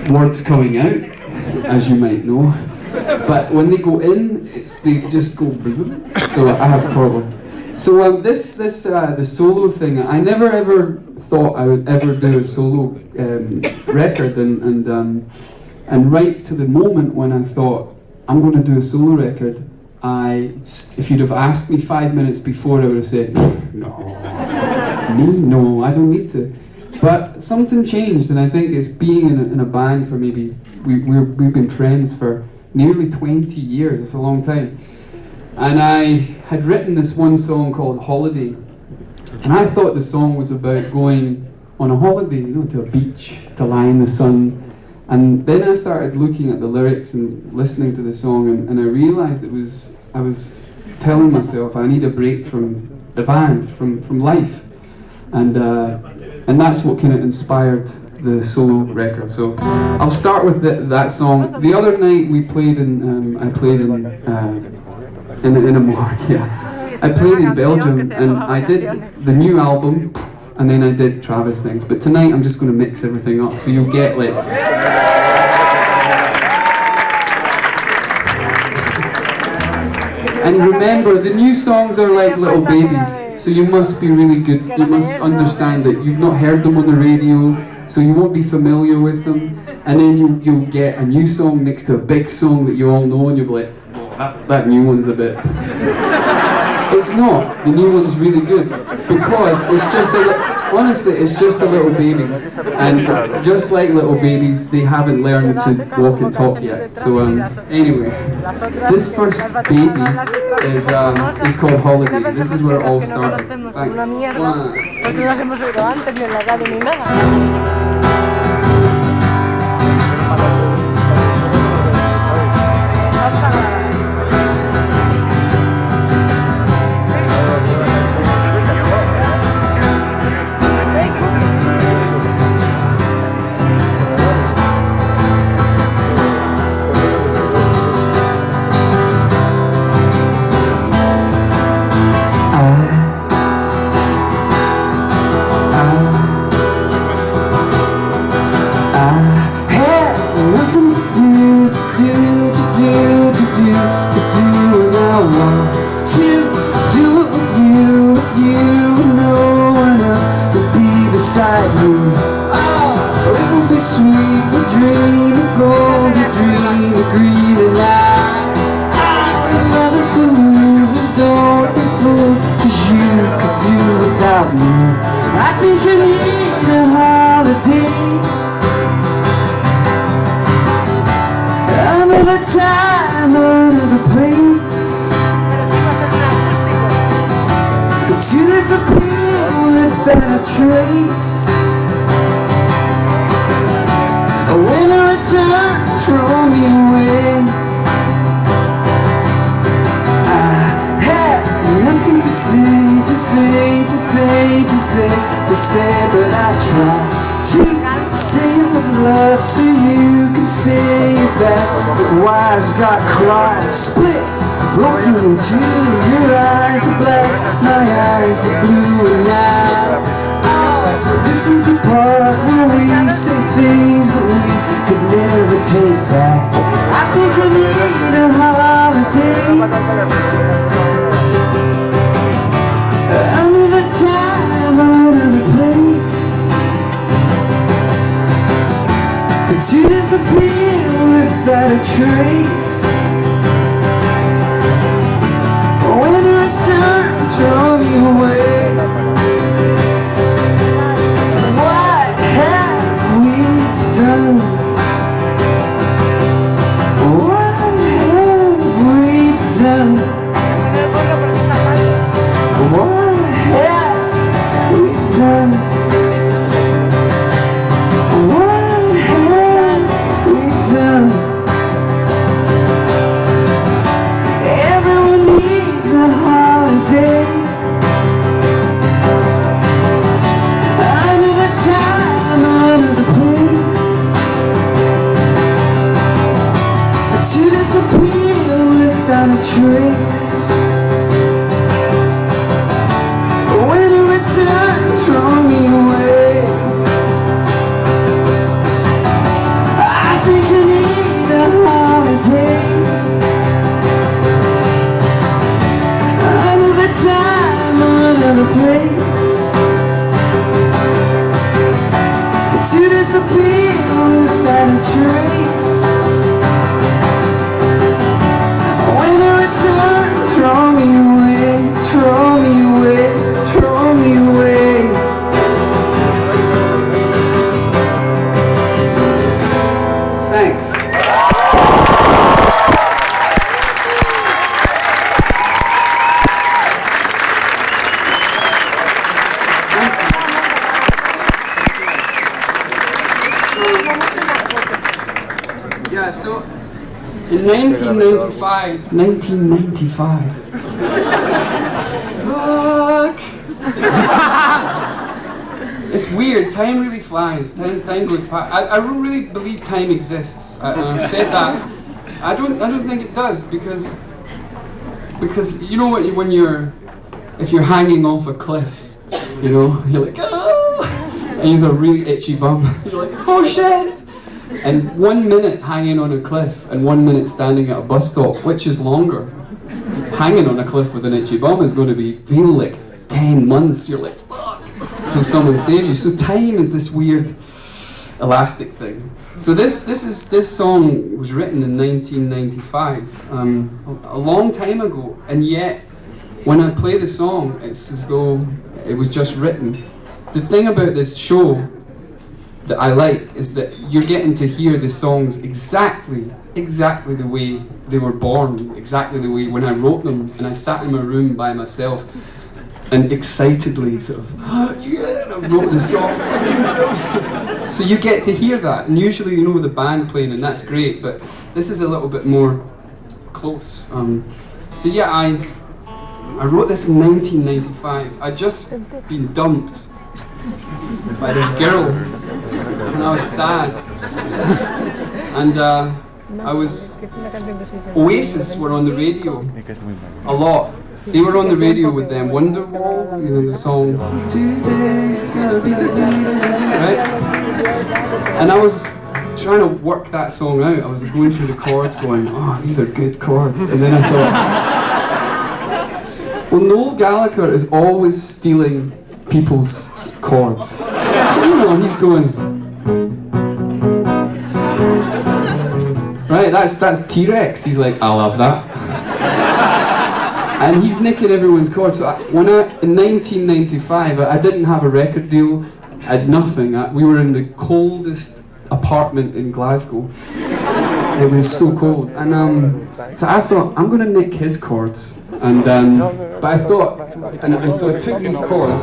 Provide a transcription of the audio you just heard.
words coming out, as you might know. But when they go in, they just go blue. So I have problems. So the solo thing, I never ever thought I would ever do a solo record, and right to the moment when I thought I'm going to do a solo record, if you'd have asked me 5 minutes before, I would have said, no, I don't need to. But something changed, and I think it's being in a band for maybe, we've been friends for nearly 20 years, it's a long time. And I had written this one song called Holiday, and I thought the song was about going on a holiday, to a beach, to lie in the sun. And then I started looking at the lyrics and listening to the song, and I realised I was telling myself I need a break from the band, from life. And that's what kind of inspired the solo record. So I'll start with that song. The other night we played I played in a morgue, yeah. I played in Belgium, and I did the new album, and then I did Travis things. But tonight I'm just going to mix everything up, so you'll get like... And remember, the new songs are like little babies, so you must be really good. You must understand that you've not heard them on the radio, so you won't be familiar with them. And then you'll get a new song next to a big song that you all know, and you'll be like, that new one's a bit... It's not. The new one's really good, because it's just honestly, it's just a little baby. And just like little babies, they haven't learned to walk and talk yet. So anyway, this first baby is called Holiday. This is where it all started. Thanks. I think you need a holiday. Another time, another place, but you disappear without a trace. When I return from your way, I had nothing to say, but I try to say it with love so you can say it back. But wires got crossed, split, broken in two. Your eyes are black, my eyes are blue, and now this is the part where we say things that we could never take back. I think we need a holiday. Another time, another place, but you disappear without a trace. When I return from your way, what have we done? What have we done? Trace. When it returns from your way, I Yeah, so in 1995. Fuck! It's weird, time really flies, time goes past. I don't really believe time exists. I've said that. I don't think it does, because you know what, if you're hanging off a cliff, you know, you're like, oh, and you have a really itchy bum, you're like, oh shit! And 1 minute hanging on a cliff and 1 minute standing at a bus stop, which is longer? Hanging on a cliff with an itchy bum is going to feel like 10 months. You're like, fuck, till someone saves you. So time is this weird elastic thing. So this song was written in 1995, a long time ago, and yet when I play the song, it's as though it was just written. The thing about this show that I like is that you're getting to hear the songs exactly the way they were born, exactly the way when I wrote them, and I sat in my room by myself and excitedly sort of, yeah, I wrote the song. So you get to hear that, and usually you know the band playing, and that's great, but this is a little bit more close. So yeah, I wrote this in 1995. I'd just been dumped by this girl, and I was sad. And Oasis were on the radio a lot. They were on the radio with them Wonderwall, you know the song "Today it's gonna be the day," right? And I was trying to work that song out. I was going through the chords, going, "Oh, these are good chords," and then I thought, well, Noel Gallagher is always stealing people's chords. You know, he's going, right, that's T-Rex. He's like, I love that. And he's nicking everyone's chords. So in 1995, I didn't have a record deal. I had nothing. We were in the coldest apartment in Glasgow. It was so cold. And so I thought, I'm going to nick his chords. And but I thought, and so I took these chords,